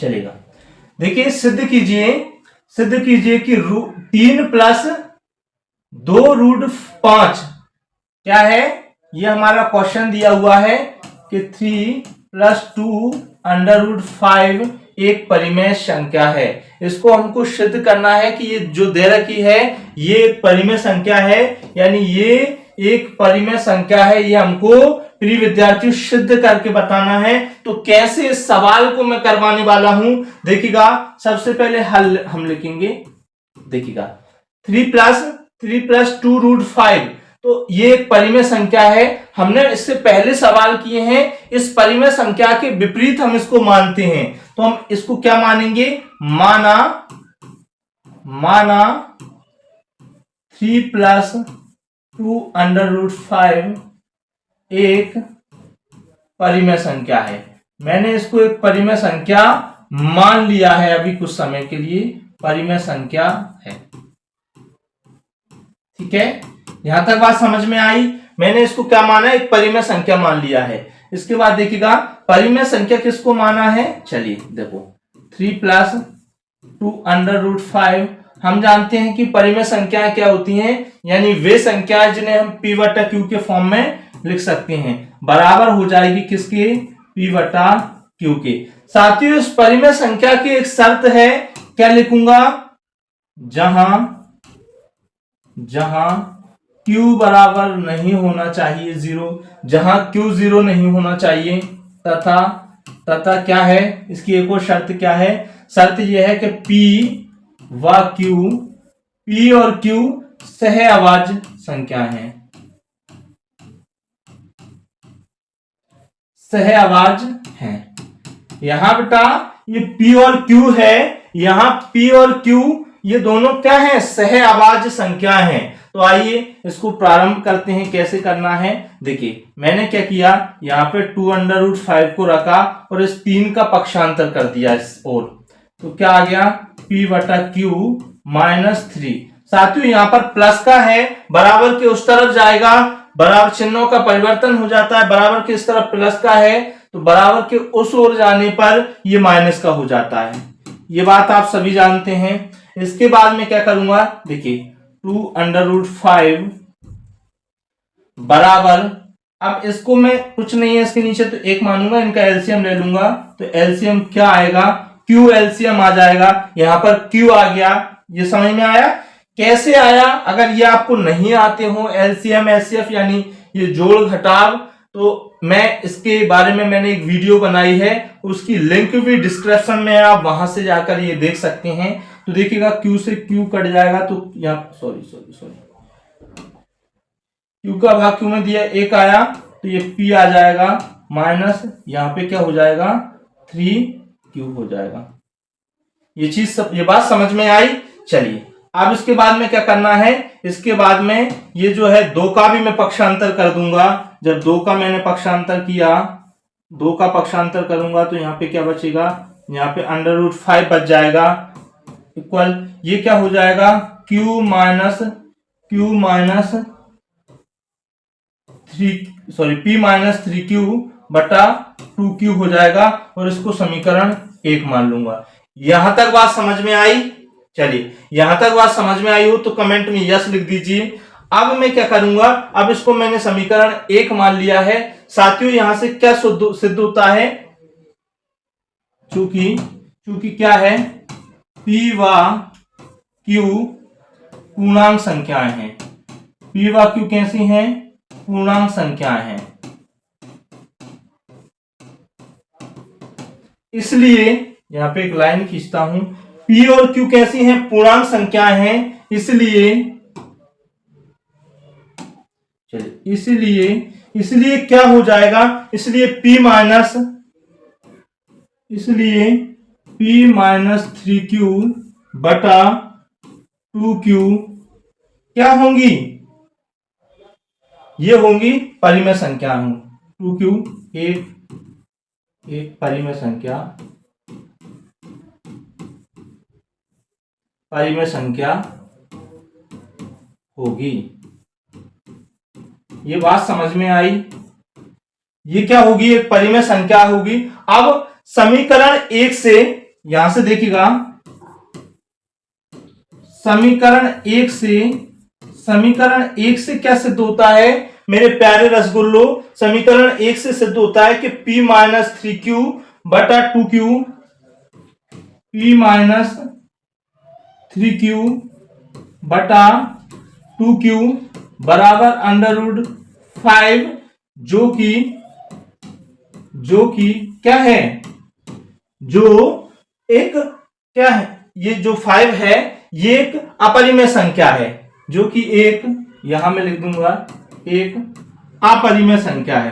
चलेगा। देखिए सिद्ध कीजिए कि 3 प्लस 2√5 क्या है, ये हमारा क्वेश्चन दिया हुआ है कि 3 प्लस 2√5 एक परिमेय संख्या है। इसको हमको सिद्ध करना है कि ये जो दे रखी है ये एक परिमेय संख्या है, यानी ये एक परिमेय संख्या है। ये हमको प्रिय विद्यार्थियों सिद्ध करके बताना है। तो कैसे इस सवाल को मैं करवाने वाला हूं, देखिएगा। सबसे पहले हल हम लिखेंगे, देखिएगा 3 प्लस 2√5, तो ये एक परिमेय संख्या है। हमने इससे पहले सवाल किए हैं, इस परिमेय संख्या के विपरीत हम इसको मानते हैं। तो हम इसको क्या मानेंगे, माना 3 प्लस 2√5 एक परिमेय संख्या है। मैंने इसको एक परिमेय संख्या मान लिया है अभी कुछ समय के लिए, परिमेय संख्या है। ठीक है, यहां तक बात समझ में आई। मैंने इसको क्या माना, एक परिमेय संख्या मान लिया है। इसके बाद देखिएगा परिमेय संख्या किसको माना है, चलिए देखो 3 प्लस 2√5। हम जानते हैं कि परिमेय संख्याएं क्या होती हैं, यानी वे संख्याएं जिन्हें हम p बटा q के फॉर्म में लिख सकते हैं, बराबर हो जाएगी किसके, p बटा q के। साथियों इस परिमेय संख्या की एक शर्त है, क्या लिखूंगा, जहां q बराबर नहीं होना चाहिए 0, जहां q 0 नहीं होना चाहिए, तथा क्या है, इसकी एक और शर्त क्या है, शर्त यह है कि p व q, p और q सहअभाज्य संख्या है, सहअभाज्य है। यहां बेटा ये p और q है, यहां p और q ये दोनों क्या है, सहअभाज्य संख्या है। तो आइए इसको प्रारंभ करते हैं, कैसे करना है। देखिए मैंने क्या किया, यहाँ पे 2√5 को रखा और इस 3 का पक्षांतर कर दिया इस ओर, तो क्या आ गया, p बटा q -3। साथियों यहाँ पर प्लस का है, बराबर के उस तरफ जाएगा, बराबर चिन्हों का परिवर्तन हो जाता है, बराबर के इस तरफ प्लस का है तो बराबर के उस ओर जाने पर ये माइनस का हो जाता है। ये बात आप सभी जानते हैं। इसके बाद में क्या करूंगा, देखिए 2√5 बराबर, अब इसको मैं कुछ नहीं है इसके नीचे तो 1 मानूंगा, इनका एलसीएम ले लूंगा, तो एलसीएम क्या आएगा, Q एलसीएम आ जाएगा। यहां पर Q आ गया, ये समझ में आया कैसे आया। अगर ये आपको नहीं आते हो एलसीएम एचसीएफ यानी ये जोड़ घटाव, तो मैं इसके बारे में मैंने एक वीडियो बनाई है, उसकी लिंक भी डिस्क्रिप्शन में है, आप वहां से जाकर ये देख सकते हैं। तो देखिएगा Q से Q कट जाएगा, तो यहाँ सॉरी Q का भाग Q में दिया 1 आया, तो ये P आ जाएगा माइनस, यहाँ पे क्या हो जाएगा 3Q हो जाएगा। ये बात समझ में आई। चलिए अब इसके बाद में क्या करना है, इसके बाद में ये जो है 2 का भी मैं पक्षांतर कर दूंगा। जब 2 का मैंने पक्षांतर किया, 2 का पक्षांतर करूंगा तो यहाँ पे क्या बचेगा, यहाँ पे √5 बच जाएगा, इक्वल ये क्या हो जाएगा, Q minus P minus 3Q बटा 2Q हो जाएगा, और इसको समीकरण 1 मान लूंगा। यहां तक बात समझ में आई। चलिए यहां तक बात समझ में आई हो तो कमेंट में यस लिख दीजिए। अब मैं क्या करूंगा, अब इसको मैंने समीकरण 1 मान लिया है। साथियों यहां से क्या सिद्ध होता है, चूंकि क्या है, P व Q पूर्णांक संख्याएं हैं, P व Q कैसी हैं, पूर्णांक संख्याएं हैं। इसलिए यहां पे एक लाइन खींचता हूं, P और Q कैसी हैं, पूर्णांक संख्याएं हैं। इसलिए क्या हो जाएगा, इसलिए P माइनस 3Q बटा 2Q क्या होंगी, ये होंगी परिमेय संख्या। 2Q एक परिमेय संख्या होगी। ये बात समझ में आई। ये क्या होगी, एक परिमेय संख्या होगी। अब समीकरण 1 से यहां से देखिएगा, समीकरण एक से क्या सिद्ध होता है मेरे प्यारे रसगुल्लो? समीकरण एक से सिद्ध होता है कि P माइनस 3Q बटा 2Q, P माइनस 3Q बटा 2Q बराबर अंडर रूट 5, जो कि क्या है, जो एक क्या है, ये जो 5 है ये एक अपरिमेय संख्या है, जो कि एक, यहां मैं लिख दूंगा, एक अपरिमेय संख्या है।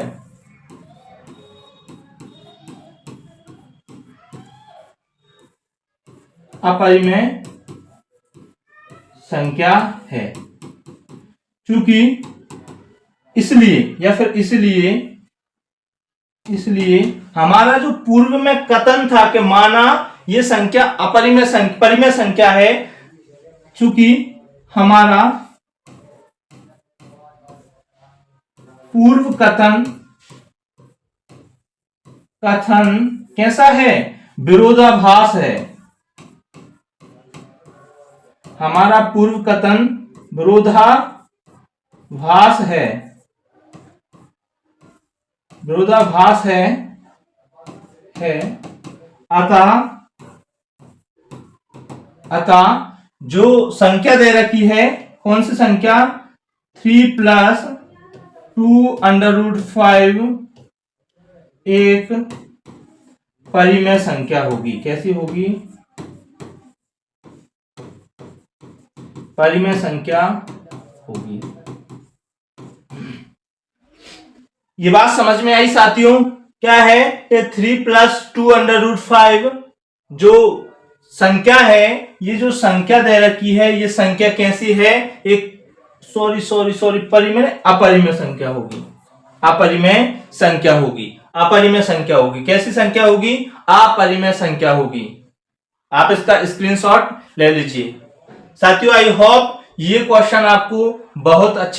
अपरिमेय संख्या है, क्योंकि इसलिए हमारा जो पूर्व में कथन था कि माना ये संख्या परिमेय संख्या है, चूंकि हमारा पूर्व कथन कैसा है, विरोधाभास है। हमारा पूर्व कथन विरोधाभास है, अतः जो संख्या दे रखी है, कौन सी संख्या, 3 प्लस 2 अंडर रूट 5 एक परिमेय संख्या होगी। कैसी होगी, परिमेय संख्या होगी। ये बात समझ में आई साथियों? क्या है, ये 3 प्लस 2 अंडर रूट 5 जो संख्या है, ये जो संख्या दे रखी है, ये संख्या कैसी है, एक अपरिमेय संख्या होगी। अपरिमेय संख्या होगी। कैसी संख्या होगी, अपरिमेय संख्या होगी। आप इसका स्क्रीनशॉट ले लीजिए। साथियों, आई होप ये क्वेश्चन आपको बहुत अच्छे